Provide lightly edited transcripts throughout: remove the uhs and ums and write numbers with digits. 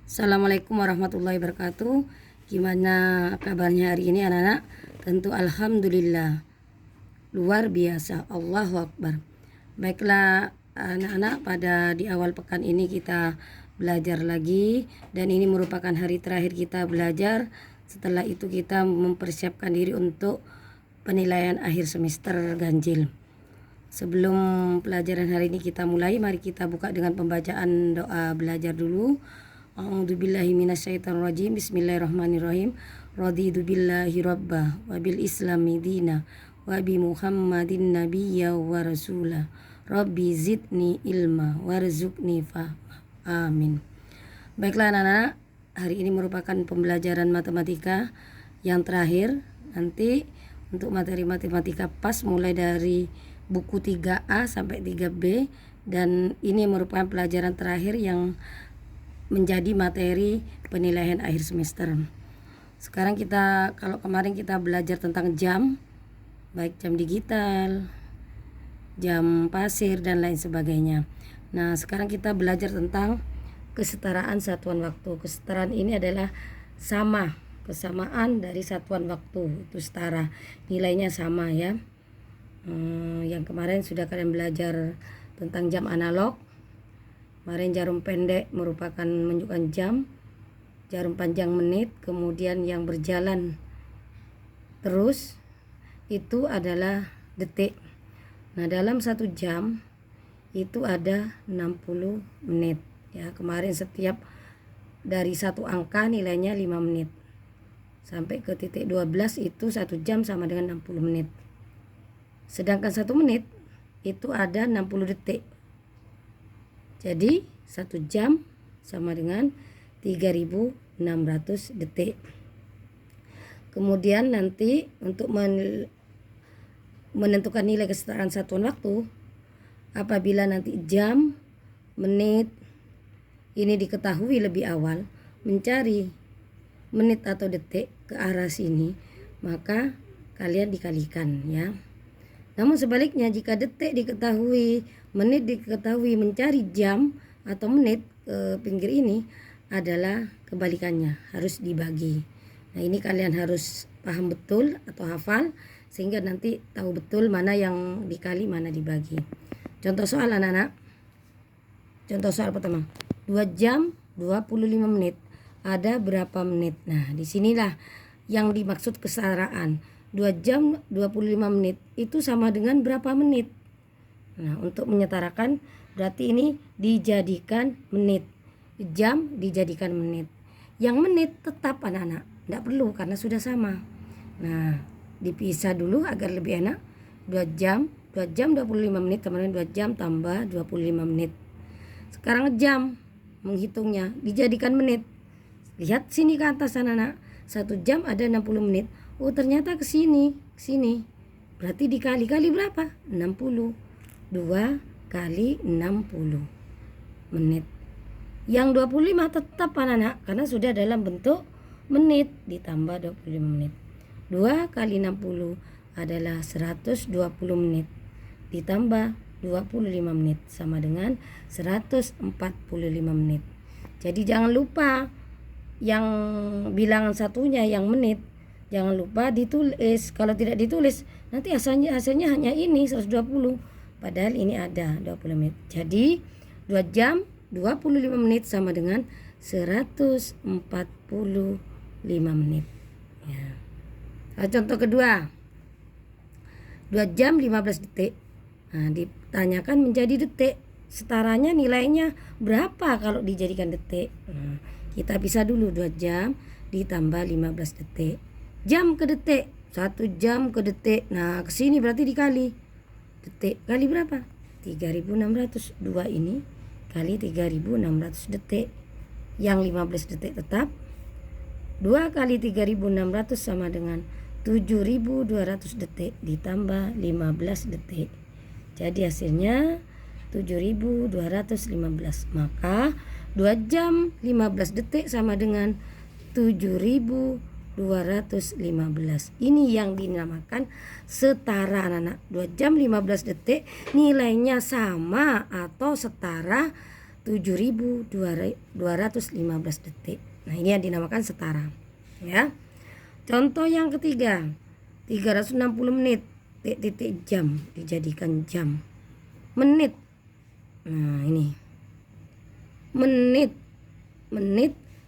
Assalamualaikum warahmatullahi wabarakatuh. Gimana kabarnya hari ini anak-anak? Tentu alhamdulillah. Luar biasa. Allahu Akbar. Baiklah anak-anak, pada di awal pekan ini kita belajar lagi, dan ini merupakan hari terakhir kita belajar. Setelah itu kita mempersiapkan diri untuk penilaian akhir semester ganjil. Sebelum pelajaran hari ini kita mulai, mari kita buka dengan pembacaan doa belajar dulu. A'udzubillahi minasyaitonirrajim. Bismillahirrahmanirrahim. Raditu billahi rabba wa bil islami dina wa bi Muhammadin nabiyya wa rasula. Rabbi zidni ilma warzuqni fahma. Amin. Baiklah anak-anak, hari ini merupakan pembelajaran matematika yang terakhir. Nanti untuk materi matematika pas mulai dari buku 3A sampai 3B, dan ini merupakan pelajaran terakhir yang menjadi materi penilaian akhir semester. Sekarang kalau kemarin kita belajar tentang jam, baik jam digital, jam pasir dan lain sebagainya. Nah, sekarang kita belajar tentang kesetaraan satuan waktu. Kesetaraan ini adalah kesamaan dari satuan waktu, itu setara, nilainya sama ya. Yang kemarin sudah kalian belajar tentang jam analog. Kemarin jarum pendek merupakan menunjukkan jam, jarum panjang menit, kemudian yang berjalan terus itu adalah detik. Nah, dalam 1 jam itu ada 60 menit ya. Kemarin setiap dari satu angka nilainya 5 menit sampai ke titik 12 itu 1 jam sama dengan 60 menit. Sedangkan 1 menit itu ada 60 detik. Jadi 1 jam sama dengan 3600 detik. Kemudian nanti untuk menentukan nilai kesetaraan satuan waktu, apabila nanti jam, menit ini diketahui lebih awal, mencari menit atau detik ke arah sini, maka kalian dikalikan ya. Namun sebaliknya, jika detik diketahui, menit diketahui, mencari jam atau menit ke pinggir ini adalah kebalikannya, harus dibagi. Nah, ini kalian harus paham betul atau hafal sehingga nanti tahu betul mana yang dikali, mana dibagi. Contoh soal anak-anak. Contoh soal pertama. 2 jam 25 menit. Ada berapa menit? Nah, disinilah yang dimaksud kesetaraan. 2 jam 25 menit itu sama dengan berapa menit? Nah, untuk menyetarakan berarti ini dijadikan menit, jam dijadikan menit. Yang menit tetap anak-anak, tidak perlu karena sudah sama. Nah, dipisah dulu agar lebih enak. 2 jam 25 menit sama dengan 2 jam tambah 25 menit. Sekarang jam menghitungnya dijadikan menit. Lihat sini ke atas anak-anak. 1 jam ada 60 menit. Oh, ternyata ke sini. Berarti dikali-kali berapa? 60. 2 kali 60 menit. Yang 25 tetap anak-anak karena sudah dalam bentuk menit ditambah 25 menit. 2 kali 60 adalah 120 menit ditambah 25 menit sama dengan 145 menit. Jadi jangan lupa yang bilangan satunya yang menit. Jangan lupa ditulis. Kalau tidak ditulis nanti hasilnya hanya ini 120. Padahal ini ada 20 menit. Jadi 2 jam 25 menit sama dengan 145 menit. Ya. Nah, contoh kedua. 2 jam 15 detik. Nah, ditanyakan menjadi detik. Setaranya nilainya berapa kalau dijadikan detik? Nah, kita pisah dulu 2 jam ditambah 15 detik. Jam ke detik, 1 jam ke detik. Nah, kesini berarti dikali. Detik kali berapa? 3600. 2 ini kali 3600 detik. Yang 15 detik tetap. 2 kali 3600 sama dengan 7200 detik ditambah 15 detik. Jadi hasilnya 7215. Maka 2 jam 15 detik sama dengan 7215. Ini yang dinamakan setara anak-anak. 2 jam 15 detik nilainya sama atau setara 7.215 detik. Nah, ini yang dinamakan setara, ya. Contoh yang ketiga, 360 menit titik jam dijadikan jam. Menit. Nah, ini. Menit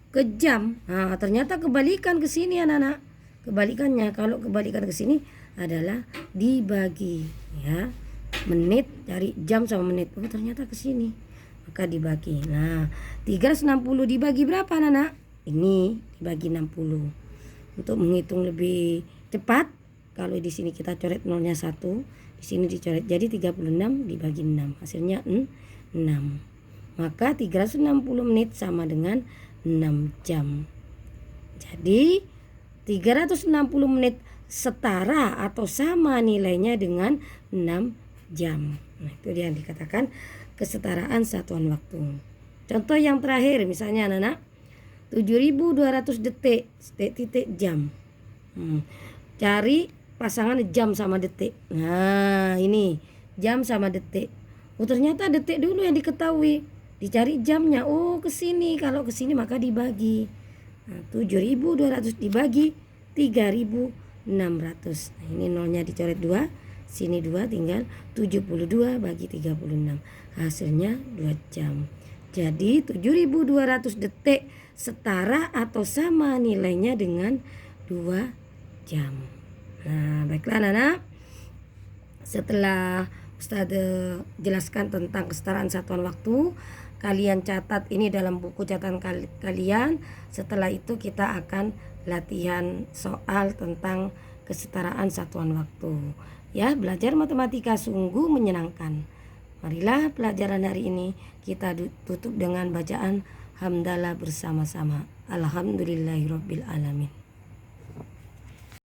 ke jam. Nah, ternyata kebalikan ke sini anak-anak. Kebalikannya, kalau kebalikan ke sini adalah dibagi, ya. Menit dari jam sama menit. Oh, ternyata ke sini. Maka dibagi. Nah, 360 dibagi berapa anak-anak? Ini dibagi 60. Untuk menghitung lebih cepat, kalau di sini kita coret nolnya 1, di sini dicoret jadi 36 dibagi 6, hasilnya 6. Maka 360 menit sama dengan 6 jam. Jadi 360 menit setara atau sama nilainya dengan 6 jam. Nah, itu dia yang dikatakan kesetaraan satuan waktu. Contoh yang terakhir, misalnya anak-anak, 7.200 detik titik jam. Cari pasangan jam sama detik. Nah, ini jam sama detik. Oh, ternyata detik dulu yang diketahui. Dicari jamnya. Oh, ke sini. Kalau ke sini maka dibagi. Nah, 7.200 dibagi 3.600. Nah, ini nolnya dicoret 2. Sini 2, tinggal 72 bagi 36. Hasilnya 2 jam. Jadi 7.200 detik setara atau sama nilainya dengan 2 jam. Nah, baiklah anak-anak. Setelah Ustazah jelaskan tentang kesetaraan satuan waktu, kalian catat ini dalam buku catatan kalian. Setelah itu kita akan latihan soal tentang kesetaraan satuan waktu. Ya, belajar matematika sungguh menyenangkan. Marilah pelajaran hari ini kita tutup dengan bacaan hamdalah bersama-sama. Alhamdulillahirabbil alamin.